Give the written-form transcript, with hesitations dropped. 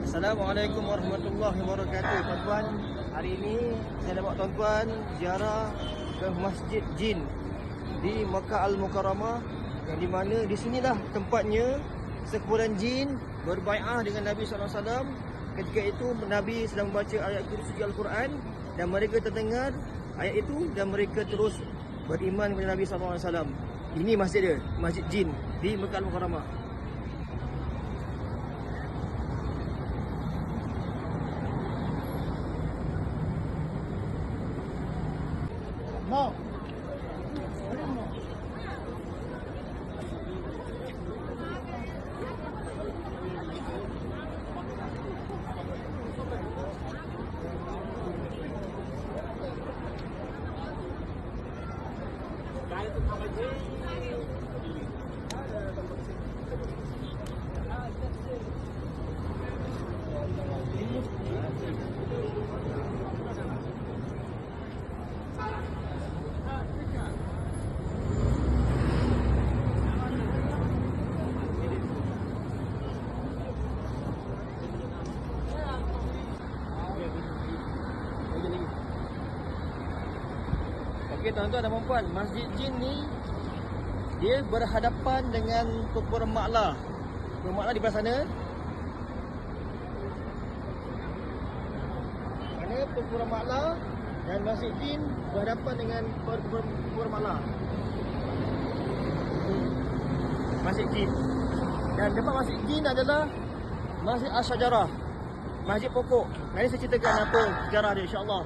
Assalamualaikum warahmatullahi wabarakatuh. Tuan-tuan, hari ini saya nak bawa tuan-tuan ziarah ke Masjid Jin di Makkah Al-Mukarramah, yang di mana di sinilah tempatnya sekumpulan jin berbai'ah dengan Nabi SAW. Ketika itu Nabi sedang membaca ayat suci Al-Quran dan mereka terdengar ayat itu dan mereka terus beriman kepada Nabi SAW. Ini masjid dia, Masjid Jin di Makkah Al-Mukarramah. No. Okey tuan-tuan dan puan-puan, Masjid Jin ni dia berhadapan dengan Perkumpulan Ma'lah. Perkumpulan Ma'lah di belah sana. Mana Perkumpulan Ma'lah dan Masjid Jin berhadapan dengan Perkumpulan Ma'lah. Masjid Jin. Dan depan Masjid Jin adalah Masjid Asy-Syajarah, Masjid Pokok. Nanti saya ceritakan apa sejarah dia, insya-Allah.